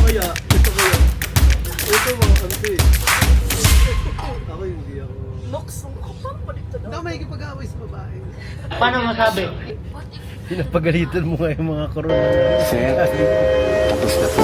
kaya. Ito kaya. Ito mga kanti. Ako hindi ako. Luksong ko pa, balik Hindi ako makikipag-away sa babae. Paano masabi? Pinapagalitan mo nga yung mga corona. Sir, tapos na po.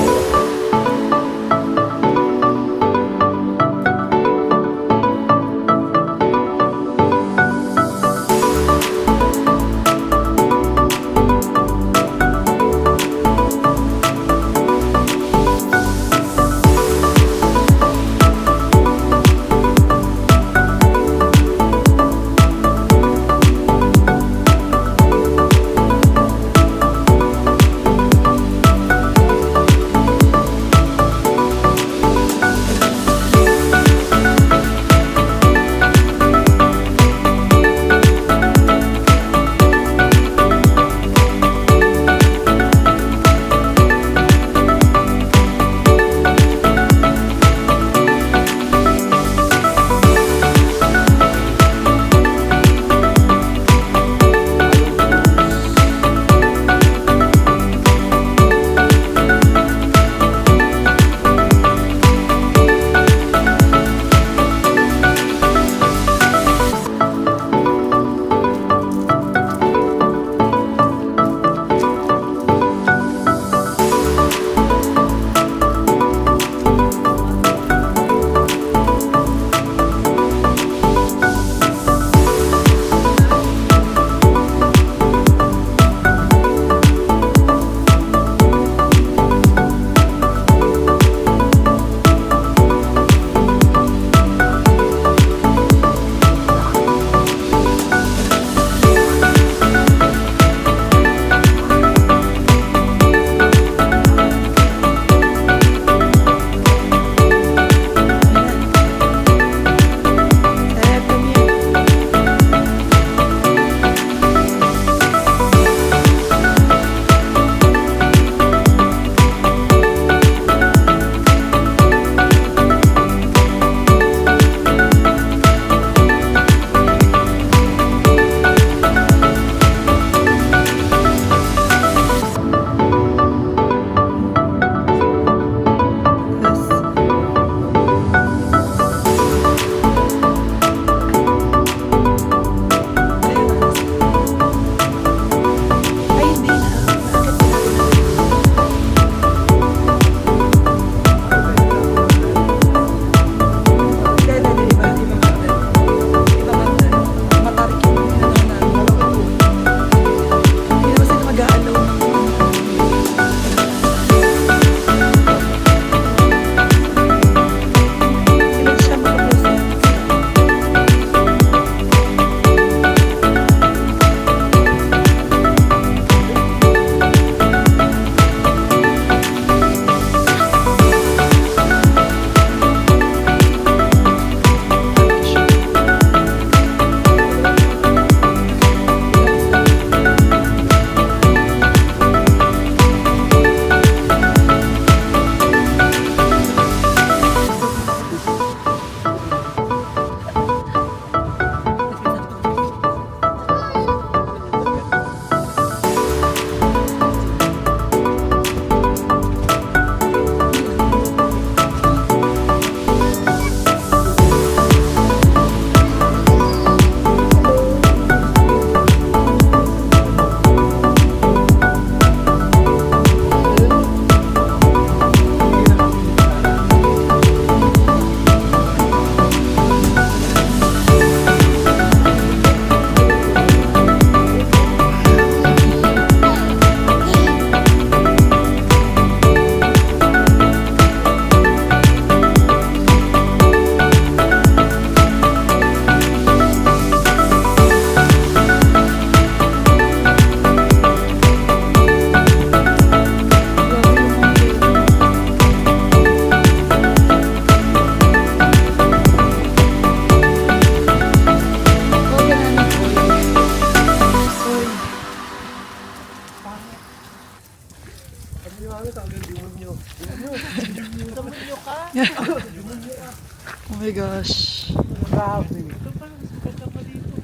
Oh my gosh. Grabe.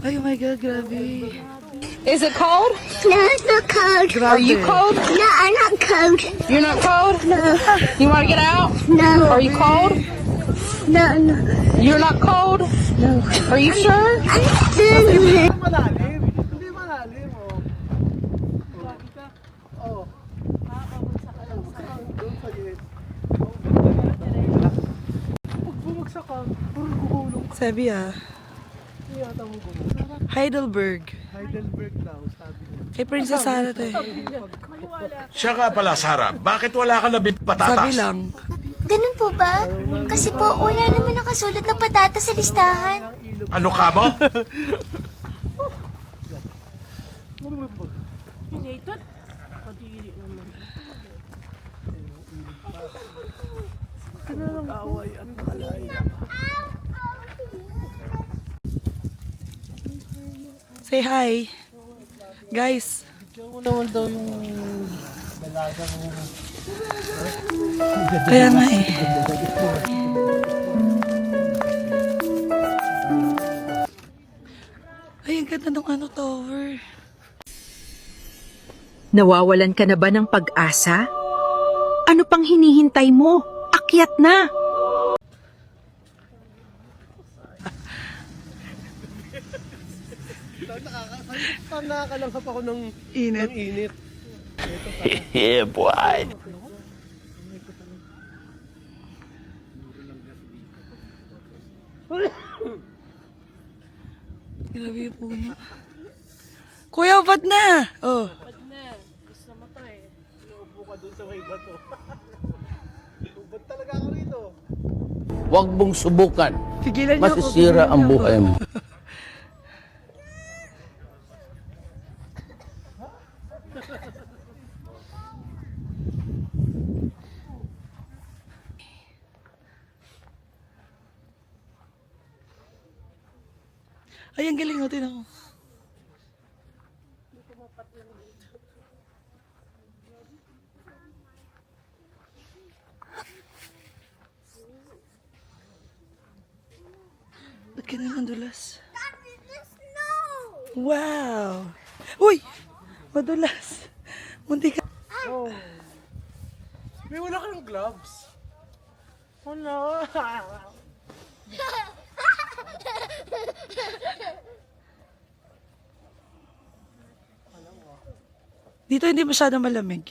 Ay, oh my God, grabe. Is it cold? No, it's not cold. Are you cold? No, I'm not cold. You're not cold? No. You want to get out? No. Are you cold? No, no. You're not cold? No. Are you sure? Hindi malalim. Hindi malalim, oh. Oh. Doon sa gilid. Pag bumagsak ka, puro gugulong. Sabi ah, Hindi yata mo gumulong. Heidelberg. Heidelberg daw, sabi niya. Kay Princess Sarah to eh. Siya nga pala, Sarah. Bakit wala ka nabit patatas? Sabi lang. Ganun po ba? Kasi po, wala naman nakasulat na patatas sa listahan. Ano ka mo? Pinated? Kadiri naman. Away at malay. Say hi. Guys. Diyan mo naman daw yung dalagang Kaya nga eh. Ay, ang ganda ng ano tower. Nawawalan ka na ba ng pag-asa? Ano pang hinihintay mo? Akyat na! Nakakalanghap ako ng Init. ng init. Yeah, boy. Grabe yung puno. Kuya, ba't na? Oh. Naupo ka dun sa may bato. Ba't talaga ako rito? Huwag mong subukan. Pigilan niyo ako. Masisira pigilan ang niyo ako. buhay mo. Ay, ang galing natin ako. Ba't ka naman dulas? Wow! Uy! Madulas! Munti ka. Oh. May wala ka ng gloves. Oh no. Dito hindi masyadong malamig.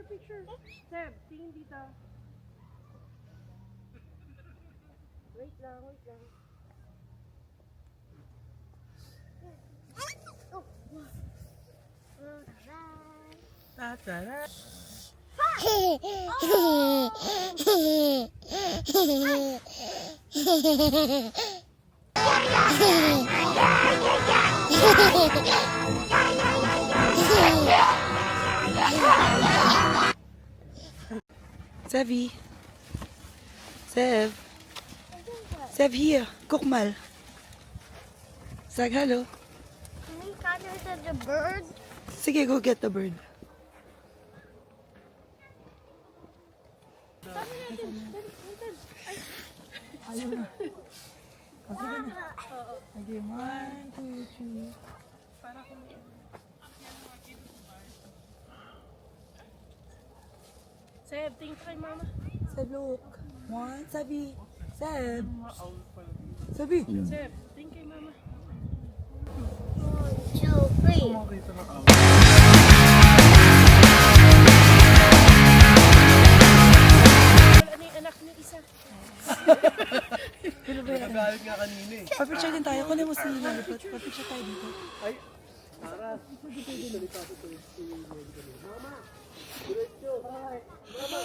Picture. Seb, tingin dito. Wait lang. Tatara. Sevi. Sev. Sev here. Kukmal. Sag hello. Can we color the bird? Sige, go get the bird. Okay, 1, 2, 3. Seb, tingin kay mama. Seb, look. 1, Sabi. Seb. Sabi. Seb, tingin kay mama. 1, 2, 3. Ano yung anak niyo isa? Nagalit nga kanina eh. Papicture din tayo. Kunin mo si Lilipot. Papicture tayo dito. Ay, Tara. Salita ko to. Mama! Diretso! Mama!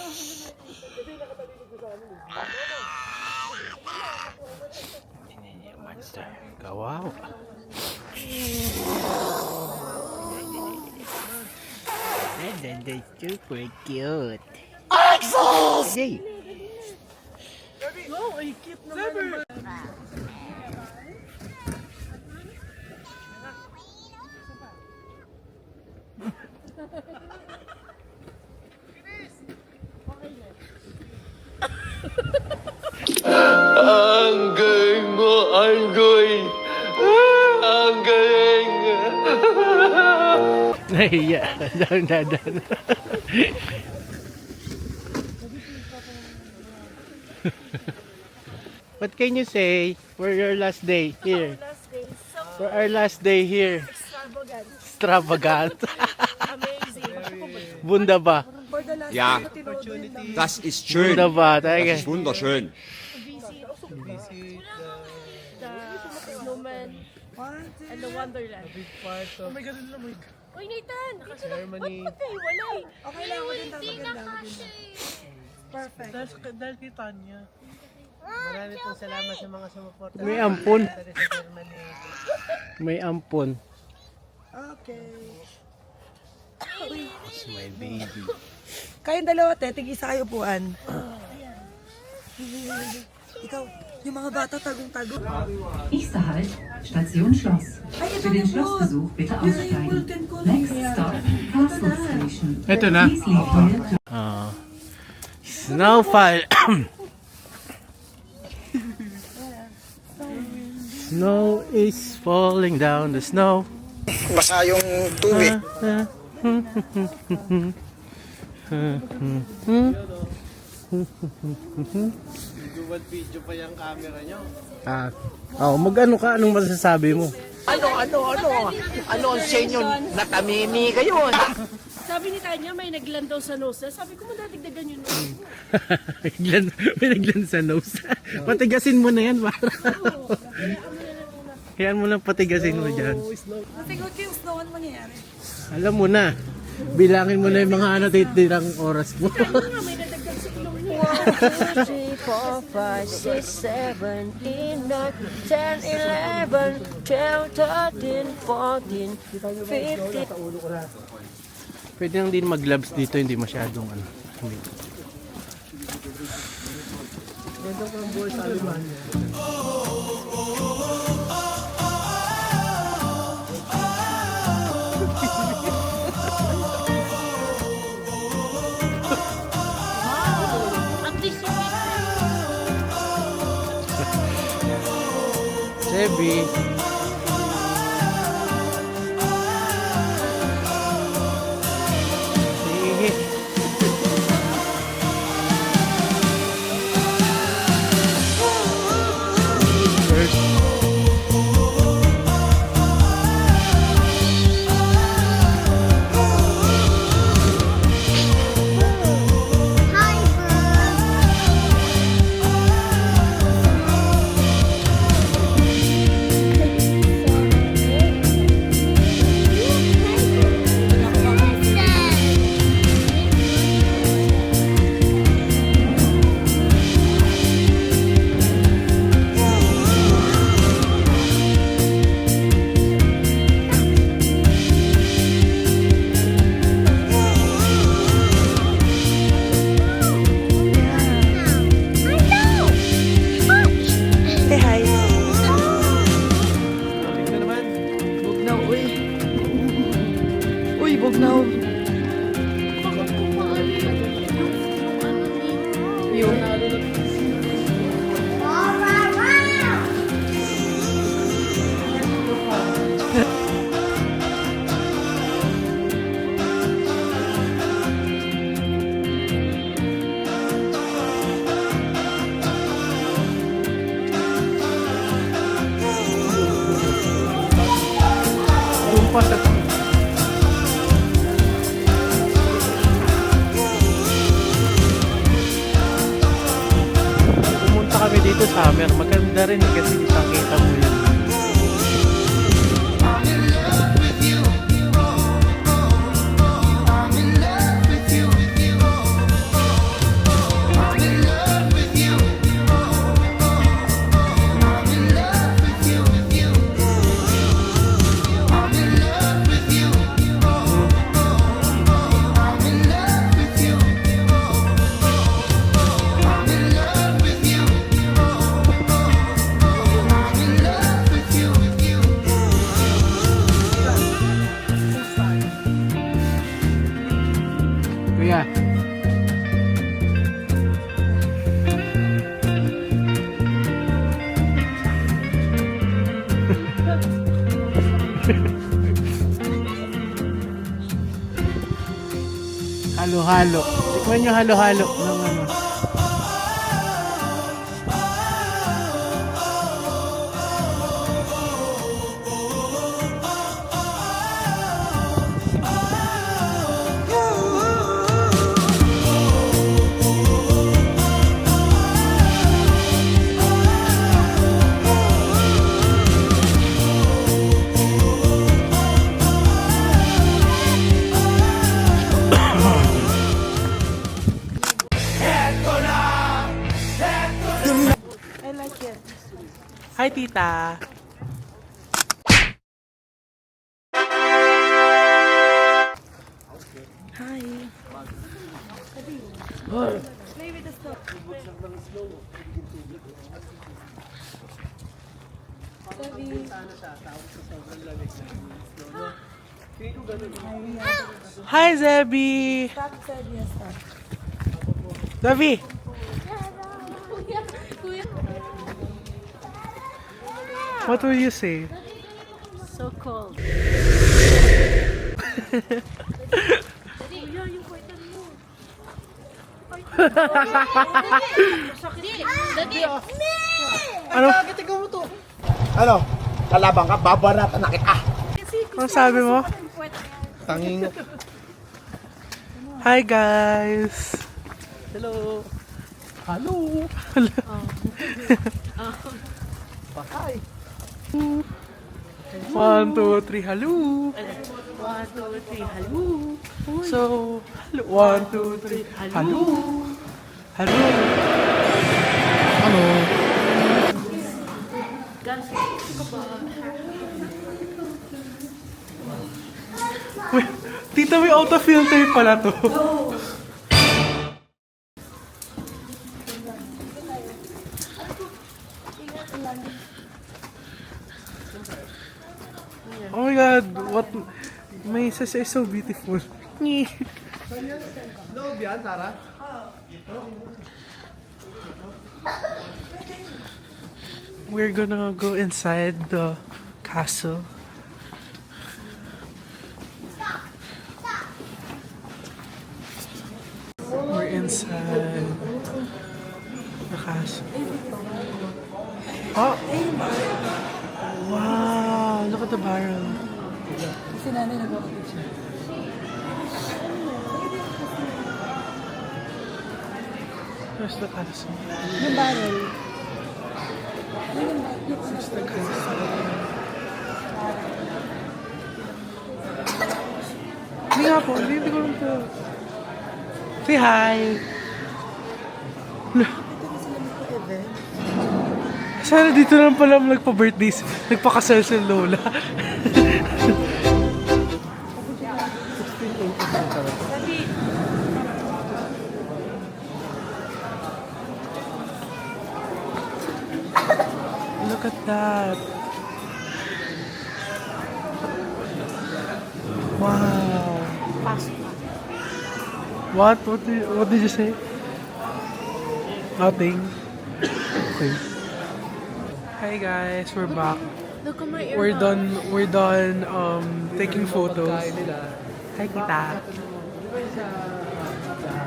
Kasi nakatalikod ko sa amin eh. Monster. Kawawa. That's super cute. Alexis! Hey! Oh, ay cute naman. Ang game Ang galing! Nahiya. Down. What can you say for your last day here? Last day, so For our last day here. extravagant. Extravagant. Amazing. Wunderbar. Ja, das ist schön. Wunderbar. Das Talaga. ist wunderschön. The snowman and the wonderland. Oh my God, ang lamig. Uy, Nathan! Germany. Ba't kayo walay? Okay lang, maganda, maganda. Perfect. Dahil kay Tanya. Marami pong salamat sa mga sumuporta. May ampon. Sa Germany. May ampon. Okay. That's my baby. Kayong dalawa, te. Tig-isa kayo upuan. Ikaw, yung mga bata tagong-tago. Nächster Halt, Station Schloss. Für den Schlossbesuch bitte aussteigen. Next stop, Castle Station. Ito na. Please leave here. Snowfall. Snow is falling down the snow. Basa yung tubig. Video pa yung camera nyo. Mag-ano ka? Anong masasabi mo? Ano ang sa inyo? Natamimi kayo. Sabi ni Tanya, may nagland daw sa nose. Sabi ko, madadagdagan yun. May naglan sa nose. Patigasin mo na yan. Para. Kayaan mo lang patigasin mo dyan. Natigod ko yung snow, ano mangyayari? Alam mo na. Bilangin mo na yung mga ano titirang oras mo. Tanya, may nadagdag sa ilong niya. 2, 3, 4, 5, 6, 7, 8, 9, 10, 11, 12, 13, 14, 15. Pwede nang din mag-gloves dito, hindi masyadong ano. Hindi. Ang disipin. Sebi. Say hi. Bugnaw, uy. Uy, bugnaw. Yung Tumpas at pumunta kami dito sa Summer. Maganda rin kasi kitang-kita mo yun. Halo-halo. Tikman nyo halo-halo ng ano. I like it. Hi, tita. Hi. Play with the stuff. Hi, Zebby. Zebby. What will you say? So cold. Ano? Ano? Kalabang ka, babaratan na kita. Ano sabi mo? Tanging... Hi, guys. Hello. Hello. Hi. 1, 2, 3, hello. 1, 2, 3, hello. So, hello. 1, 2, 3, hello. Hello. Hello. Wait, tita, may auto filter pala to. Oh my god, what? May isa siya is so beautiful. Loob yan, Tara? We're gonna go inside the castle. We're inside the castle. Oh! Wow! Look at the barrel. Kasi nanay nag-picture. Where's the castle? Yung barrel. Where's the castle? Hindi nga po, hindi ko lang po. Say hi! Sana dito lang pala nagpa-birthdays, nagpakasal si Lola. Look at that. Wow. What? What did you say? Nothing. Okay. Hi guys, we're back. Look at my We're done taking photos. Hi kita.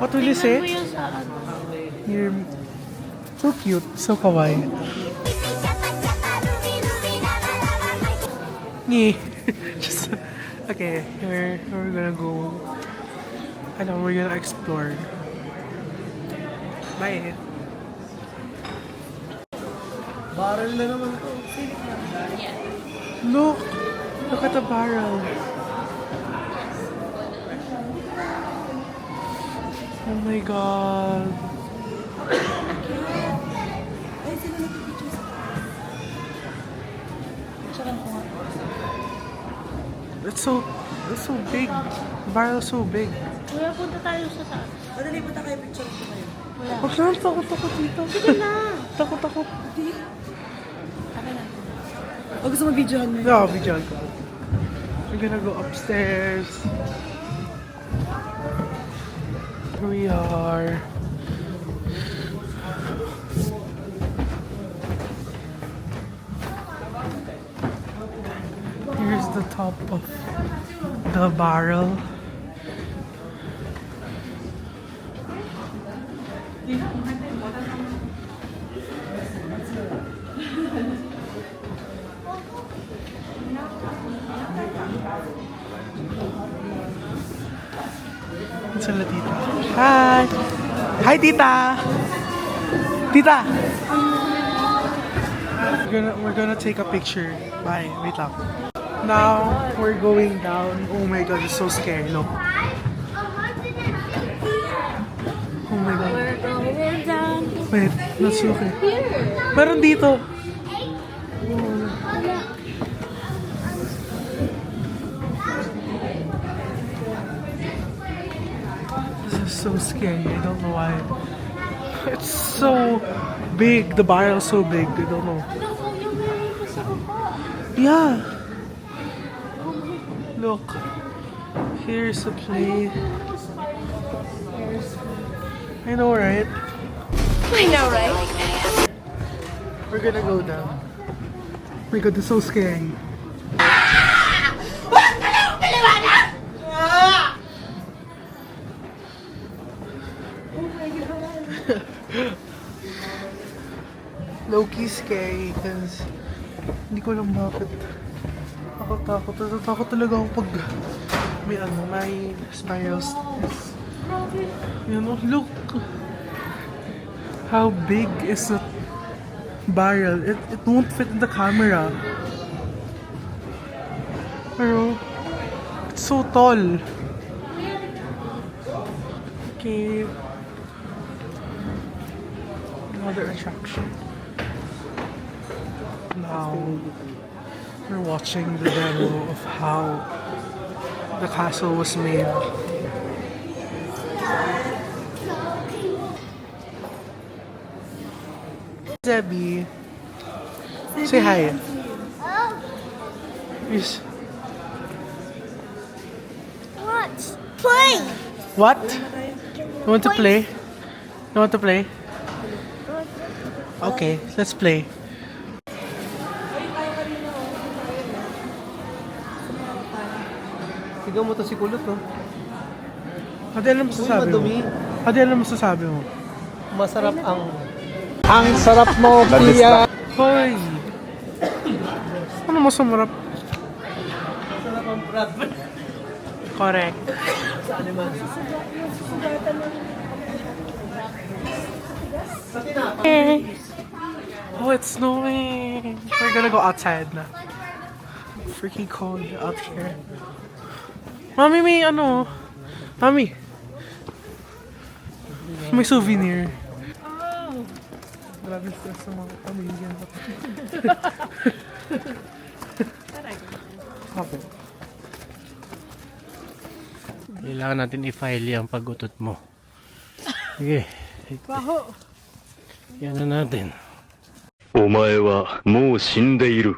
What will you say? You're so cute, so kawaii. Just okay, we're gonna go. I know we're gonna explore. Bye. Barrel na naman to. Look at the barrel. Oh my god. It's so big. The barrel's so big. Kuya, punta tayo sa taas. Madali punta kayo picture ko kayo. Huwag lang, takot dito. Sige na. Takot. O gusto mo videohan mo? No, videoan ko. We're gonna go upstairs. Here we are. the top of the barrel. Saan na tita? Hi! Hi, tita! Tita! We're gonna take a picture. Bye. Wait lang. Now, we're going down. Oh my god, it's so scary. Look. Oh my god. Wait, that's okay. Meron dito. This is so scary. I don't know why. It's so big. The barrel's so big. I don't know. Yeah. Look. Here's a plate. I know, right? I know, right? We're gonna go down. Oh my god, this is so scary. Low-key scary because hindi ko alam bakit. Ako takot. Natatakot talaga ako pag may spirals. You know, look how big is the barrel. It won't fit in the camera. Pero it's so tall. Okay. Another attraction. Now we're watching the demo of how the castle was made. Zebby, say hi. Yes. Watch. Play. What? You want to play? You want to play? Okay, let's play. Sigaw mo to si Kulot, no? Ate, ano masasabi mo? Ate, ano masasabi mo? Masarap ang sarap mo, Pia! Hoy! Ano masamarap? Masarap ang prad. Correct. Oh, it's snowing! We're gonna go outside na. Freaking cold out here. Mami, may ano? Mami! May souvenir. Oh. Grabe stress sa mga pamilya. Okay. Kailangan natin i-file yung pag-utot mo. Sige. Baho. Yan na natin. お前はもう死んでいる。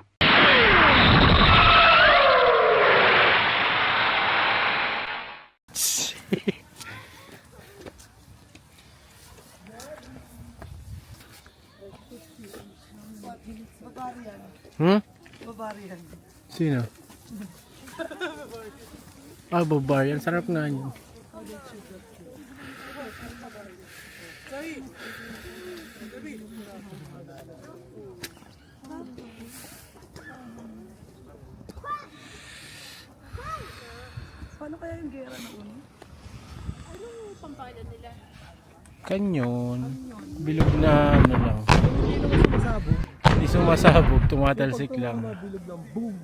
Barbarian. Sino? Ah, barbarian. Sarap nga yun. Paano kaya yung gera na uno? Anong pampalan nila? Kanyon. Bilog na ano lang. Hindi sumasabog. Tumatalsik lang.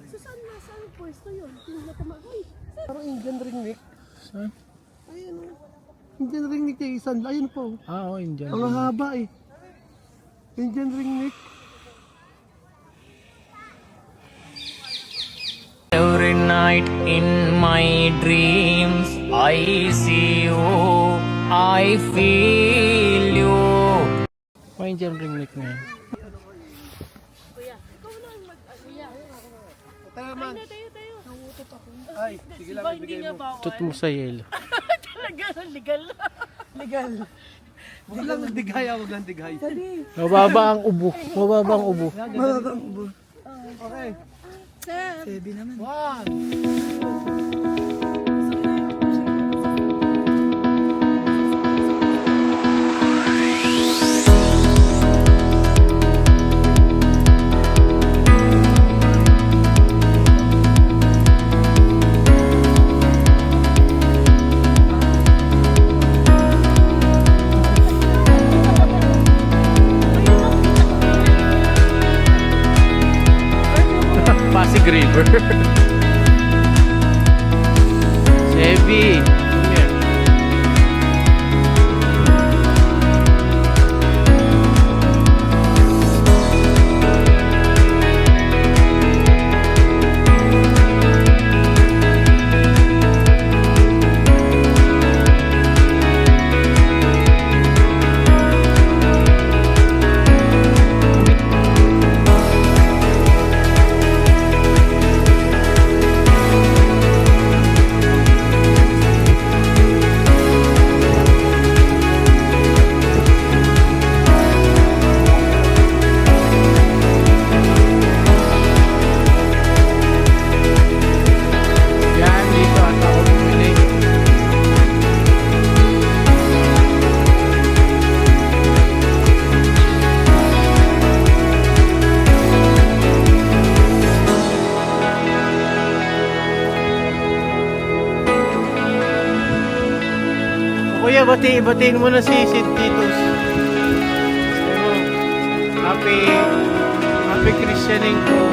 So saan ang pwesto yun? Yung natamagay. Parang Indian ring neck. Saan? Ayun. Indian ring neck yung isan. Ayun po. Ah, oo, Indian. Ang haba eh. Indian ring neck. Every night in my dreams, I see you, I feel you. May Indian ring neck na yan. Kuya, ikaw na ang kuya. Tama. Tayo. Ay, sige lang. Hindi nga ba ako? Tut mo sa yelo. Talaga, legal. Legal. Huwag lang dighay, huwag lang dighay. Sabi. Mababa ang ubo. Mababa ang ubo. Mababang ubo. Okay. Sebi naman. One. Pasig River. Sebi. Come here. Yan, dito at ako bumili. Kuya, batiin mo na si Sid Titos. Sabi mo, happy Christianing from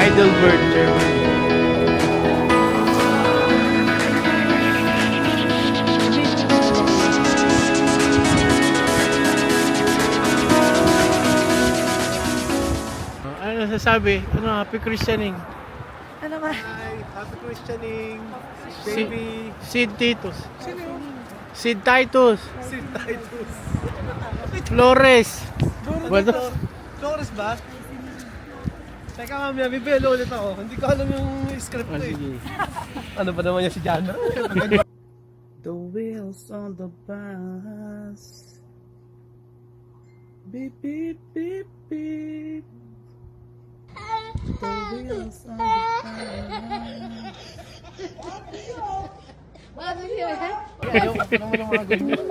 Heidelberg, Germany. Ano nasasabi? Happy Christianing? Ano ba? Hi, happy Christianing. Si- Baby. Sid Titos. Sino yun? Sid Titus. Si Titus. Flores. Flores, Flores ba? Teka mamaya, bibelo ulit ako. Hindi ko alam yung script ko eh. Ano ba naman yan si Jana? The wheels on the bus. Beep, beep, beep, beep. The wheels on the bus. Ayaw ko naman ng mga ganyan.